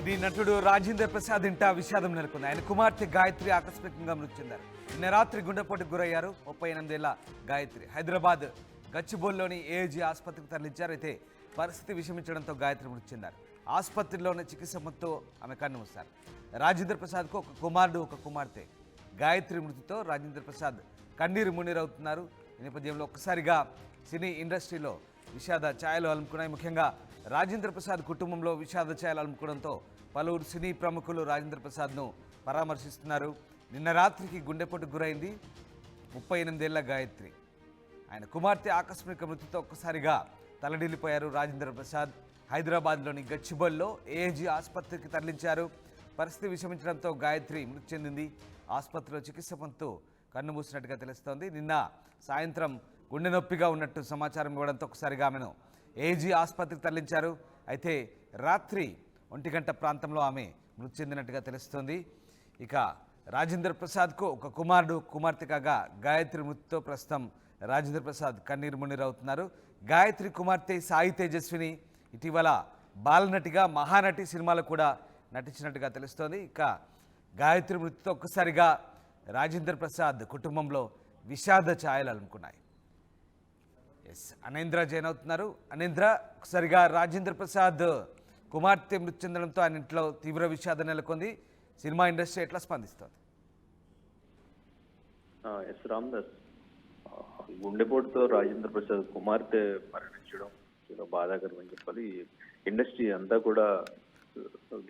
సినీ నటుడు రాజేంద్ర ప్రసాద్ ఇంట విషాదం నెలకొంది. ఆయన కుమార్తె గాయత్రి ఆకస్మికంగా మృతి చెందారు. నిన్న రాత్రి గుండెపోటుకు గురయ్యారు. 38 ఏళ్ల గాయత్రి హైదరాబాద్ గచ్చిబౌలిలోని ఏఏజీ ఆసుపత్రికి తరలించారు. అయితే పరిస్థితి విషమించడంతో గాయత్రి మృతి చెందారు. ఆసుపత్రిలోని చికిత్స మొత్తం ఆమె కన్నుమూశారు. రాజేంద్ర ప్రసాద్కు ఒక కుమారుడు, ఒక కుమార్తె. గాయత్రి మృతితో రాజేంద్ర ప్రసాద్ కన్నీరు మున్నీరవుతున్నారు. ఈ నేపథ్యంలో ఒక్కసారిగా సినీ ఇండస్ట్రీలో విషాద ఛాయలు అలుముకున్నాయి. ముఖ్యంగా రాజేంద్ర ప్రసాద్ కుటుంబంలో విషాద ఛాయలు అలుముకోవడంతో పలువురు సినీ ప్రముఖులు రాజేంద్ర ప్రసాద్ను పరామర్శిస్తున్నారు. నిన్న రాత్రికి గుండెపోటుకు గురైంది 38 ఏళ్ల గాయత్రి. ఆయన కుమార్తె ఆకస్మిక మృతితో ఒక్కసారిగా తలడిల్లిపోయారు రాజేంద్ర ప్రసాద్. హైదరాబాద్లోని గచ్చిబౌలిలో ఏఏజీ ఆసుపత్రికి తరలించారు. పరిస్థితి విషమించడంతో గాయత్రి మృతి చెందింది. ఆసుపత్రిలో చికిత్స పొందుతూ కన్నుమూసినట్టుగా తెలుస్తోంది. నిన్న సాయంత్రం గుండె నొప్పిగా ఉన్నట్టు సమాచారం ఇవ్వడంతో ఒకసారిగా ఆమెను ఏజీ ఆసుపత్రికి తరలించారు. అయితే రాత్రి 1 గంట ప్రాంతంలో ఆమె మృతి చెందినట్టుగా తెలుస్తోంది. ఇక రాజేంద్ర ప్రసాద్కు ఒక కుమారుడు, కుమార్తె కాగా గాయత్రి మృతితో ప్రస్తుతం రాజేంద్ర ప్రసాద్ కన్నీరు మున్నీరవుతున్నారు. గాయత్రి కుమార్తె సాయి తేజస్విని ఇటీవల బాలనటిగా మహానటి సినిమాలో కూడా నటించినట్టుగా తెలుస్తోంది. ఇక గాయత్రి మృతితో ఒక్కసారిగా రాజేంద్ర ప్రసాద్ కుటుంబంలో విషాద ఛాయలు అలుముకున్నాయి. అనేంద్ర జైన్ అవుతున్నారు. అనేంద్ర, ఒకసారిగా రాజేంద్ర ప్రసాద్ కుమార్తె మృతి చెందడంతో ఆయన ఇంట్లో తీవ్ర విషాదం నెలకొంది. సినిమా ఇండస్ట్రీ ఎట్లా స్పందిస్తుంది? ఎస్ రామ్దాస్, గుండెపోటుతో రాజేంద్ర ప్రసాద్ కుమార్తె మరణించడం చాలా బాధాకరం అని చెప్పాలి. ఇండస్ట్రీ అంతా కూడా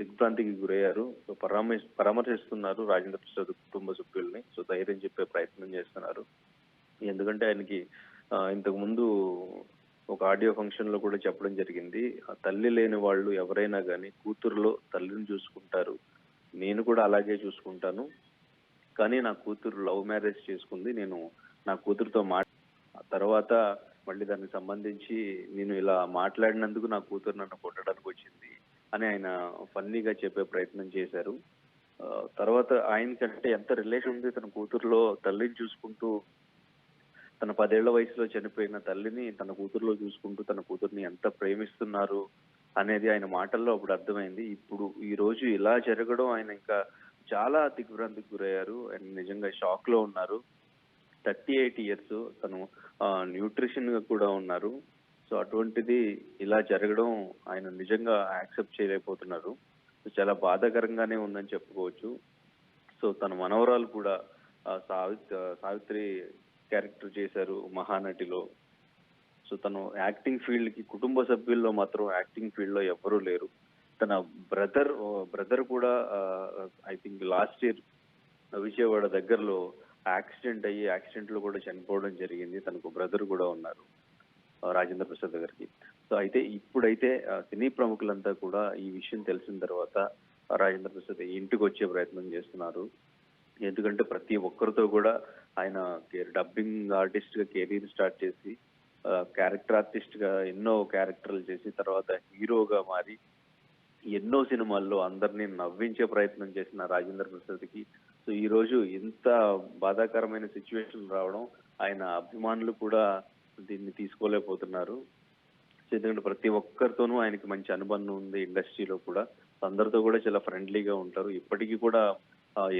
దిగ్భ్రాంతికి గురయ్యారు. సో పరామర్శిస్తున్నారు రాజేంద్ర ప్రసాద్ కుటుంబ సభ్యుల్ని. సో ధైర్యం చెప్పే ప్రయత్నం చేస్తున్నారు. ఎందుకంటే ఆయనకి ఇంతకు ముందు ఒక ఆడియో ఫంక్షన్ లో కూడా చెప్పడం జరిగింది, తల్లి లేని వాళ్ళు ఎవరైనా కానీ కూతురులో తల్లిని చూసుకుంటారు, నేను కూడా అలాగే చూసుకుంటాను, కానీ నా కూతురు లవ్ మ్యారేజ్ చేసుకుంది, నేను నా కూతురుతో తర్వాత మళ్ళీ దానికి సంబంధించి నేను ఇలా మాట్లాడినందుకు నా కూతురు నన్ను కొట్టడానికి వచ్చింది అని ఆయన ఫన్నీగా చెప్పే ప్రయత్నం చేశారు. తర్వాత ఆయనకంటే ఎంత రిలేషన్ ఉంది, తన కూతురులో తల్లిని చూసుకుంటూ, తన 10 ఏళ్ల వయసులో చనిపోయిన తల్లిని తన కూతురులో చూసుకుంటూ తన కూతుర్ని ఎంత ప్రేమిస్తున్నారు అనేది ఆయన మాటల్లో అప్పుడు అర్థమైంది. ఇప్పుడు ఈ రోజు ఇలా జరగడం ఆయన ఇంకా చాలా దిగ్భ్రాంతికి గురయ్యారు. ఆయన నిజంగా షాక్ లో ఉన్నారు. 38 ఇయర్స్, తను న్యూట్రిషన్ గా కూడా ఉన్నారు. సో అటువంటిది ఇలా జరగడం ఆయన నిజంగా యాక్సెప్ట్ చేయలేకపోతున్నారు. చాలా బాధాకరంగానే ఉందని చెప్పుకోవచ్చు. సో తన మనవరాలు కూడా సావిత్రి క్యారెక్టర్ చేశారు మహానటిలో. సో తను యాక్టింగ్ ఫీల్డ్ కి, కుటుంబ సభ్యుల్లో మాత్రం యాక్టింగ్ ఫీల్డ్ లో ఎవ్వరూ లేరు. తన బ్రదర్ కూడా I think last year Vijayawada దగ్గరలో యాక్సిడెంట్ లో కూడా చనిపోవడం జరిగింది. తనకు బ్రదర్ కూడా ఉన్నారు రాజేంద్ర ప్రసాద్ గారికి. సో అయితే ఇప్పుడైతే సినీ ప్రముఖులంతా కూడా ఈ విషయం తెలిసిన తర్వాత రాజేంద్ర ప్రసాద్ ఇంటికి వచ్చే ప్రయత్నం చేస్తున్నారు. ఎందుకంటే ప్రతి ఒక్కరితో కూడా ఆయన డబ్బింగ్ ఆర్టిస్ట్ గా కెరీర్ స్టార్ట్ చేసి, క్యారెక్టర్ ఆర్టిస్ట్ గా ఎన్నో క్యారెక్టర్లు చేసి, తర్వాత హీరోగా మారి ఎన్నో సినిమాల్లో అందరినీ నవ్వించే ప్రయత్నం చేసిన రాజేంద్ర ప్రసాద్కి సో ఈ రోజు ఇంత బాధాకరమైన సిచ్యువేషన్ రావడం, ఆయన అభిమానులు కూడా దీన్ని తీసుకోలేకపోతున్నారు. ఎందుకంటే ప్రతి ఒక్కరితోనూ ఆయనకి మంచి అనుబంధం ఉంది. ఇండస్ట్రీలో కూడా అందరితో కూడా చాలా ఫ్రెండ్లీగా ఉంటారు. ఇప్పటికీ కూడా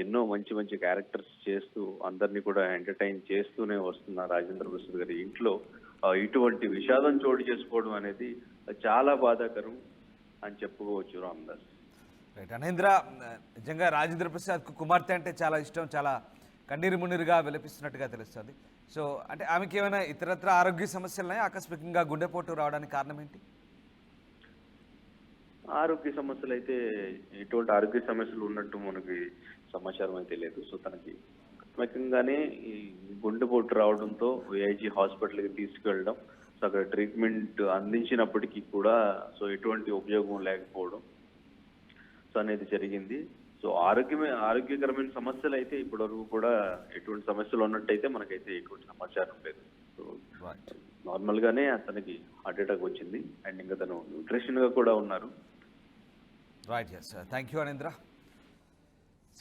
ఎన్నో మంచి మంచి క్యారెక్టర్స్ చేస్తూ అందరినీ కూడా ఎంటర్టైన్ చేస్తూనే వస్తున్న రాజేంద్ర ప్రసాద్ గారి ఇంట్లో ఇటువంటి విషాదం చోటు చేసుకోవడం అనేది చాలా బాధాకరం అని చెప్పుకోవచ్చు రామ్దాస్. రైట్ అనేంద్ర, నిజంగా రాజేంద్ర ప్రసాద్కు కుమార్తె అంటే చాలా ఇష్టం, చాలా కన్నీరు మున్నీరుగా విలపిస్తున్నట్టుగా తెలుస్తుంది. సో అంటే ఆమెకి ఏమైనా ఇతరత్ర ఆరోగ్య సమస్యలున్నాయా? ఆకస్మికంగా గుండెపోటు రావడానికి కారణం ఏంటి? ఆరోగ్య సమస్యలు అయితే ఎటువంటి ఆరోగ్య సమస్యలు ఉన్నట్టు మనకి సమాచారం అయితే లేదు. సో తనకి ఆకస్మికంగానే ఈ గుండెపోటు రావడంతో ఏఐజీ హాస్పిటల్కి తీసుకెళ్ళడం, సో అక్కడ ట్రీట్మెంట్ అందించినప్పటికీ కూడా సో ఎటువంటి ఉపయోగం లేకపోవడం సో అనేది జరిగింది. సో ఆరోగ్యకరమైన సమస్యలు అయితే ఇప్పటివరకు కూడా ఎటువంటి సమస్యలు ఉన్నట్టయితే మనకైతే ఎటువంటి సమాచారం లేదు. సో నార్మల్ గానే అతనికి హార్ట్ అటాక్ వచ్చింది అండ్ ఇంకా తను న్యూట్రిషన్ గా కూడా ఉన్నారు. Right, yes, thank you Anendra.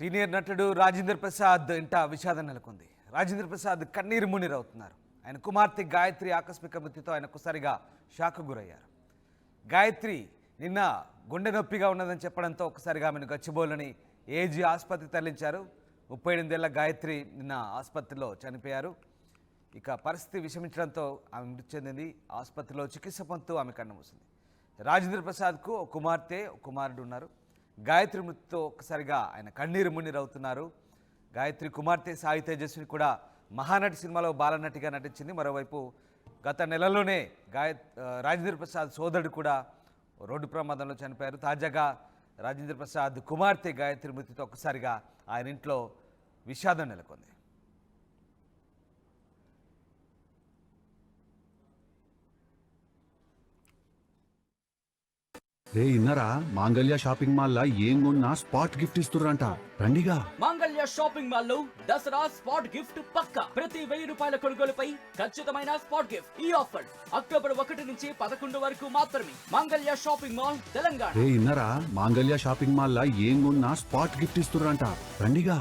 Senior నటుడు రాజేంద్ర ప్రసాద్ ఇంట విషాదం నెలకొంది. రాజేంద్ర ప్రసాద్ కన్నీరు మున్నీరవుతున్నారు. ఆయన కుమార్తె గాయత్రి ఆకస్మిక మృతితో ఆయన ఒక్కసారిగా షాక్ గురయ్యారు. గాయత్రి నిన్న గుండె నొప్పిగా ఉన్నదని చెప్పడంతో ఒకసారిగా ఆమెను గచ్చిబౌలిలోని ఏజీ ఆసుపత్రికి తరలించారు. 38 ఏళ్ల గాయత్రి నిన్న ఆసుపత్రిలో చనిపోయారు. ఇక పరిస్థితి విషమించడంతో ఆమె మృతి చెందింది. ఆసుపత్రిలో చికిత్స పొందుతూ ఆమె కన్నుమూసింది. రాజేంద్ర ప్రసాద్కు ఒక కుమార్తె ఒక కుమారుడు ఉన్నారు. గాయత్రి మృతితో ఒక్కసారిగా ఆయన కన్నీరు మున్నీరవుతున్నారు. గాయత్రి కుమార్తె సాయి తేజస్విని కూడా మహానటి సినిమాలో బాలనటిగా నటించింది. మరోవైపు గత నెలలోనే రాజేంద్ర ప్రసాద్ సోదరుడు కూడా రోడ్డు ప్రమాదంలో చనిపోయారు. తాజాగా రాజేంద్ర ప్రసాద్ కుమార్తె గాయత్రి మృతితో ఒక్కసారిగా ఆయన ఇంట్లో విషాదం నెలకొంది. రే ఇన్నరా మాంగళ్య షాపింగ్ మాల్ లా ఏం కొన్నా స్పాట్ గిఫ్ట్ ఇస్తుర్రంట రండిగా. మాంగళ్య షాపింగ్ మాల్ లో దసరా స్పాట్ గిఫ్ట్ పక్కా. ప్రతి 1000 రూపాయల కొనుగోలుపై ఖచ్చితమైన స్పాట్ గిఫ్ట్. ఈ ఆఫర్ అక్టోబర్ 1 నుంచి 11 వరకు మాత్రమే. మాంగళ్య షాపింగ్ మాల్, తెలంగాణ. రే ఇన్నరా మాంగళ్య షాపింగ్ మాల్ లా ఏం కొన్నా స్పాట్ గిఫ్ట్ ఇస్తుర్రంట రండిగా.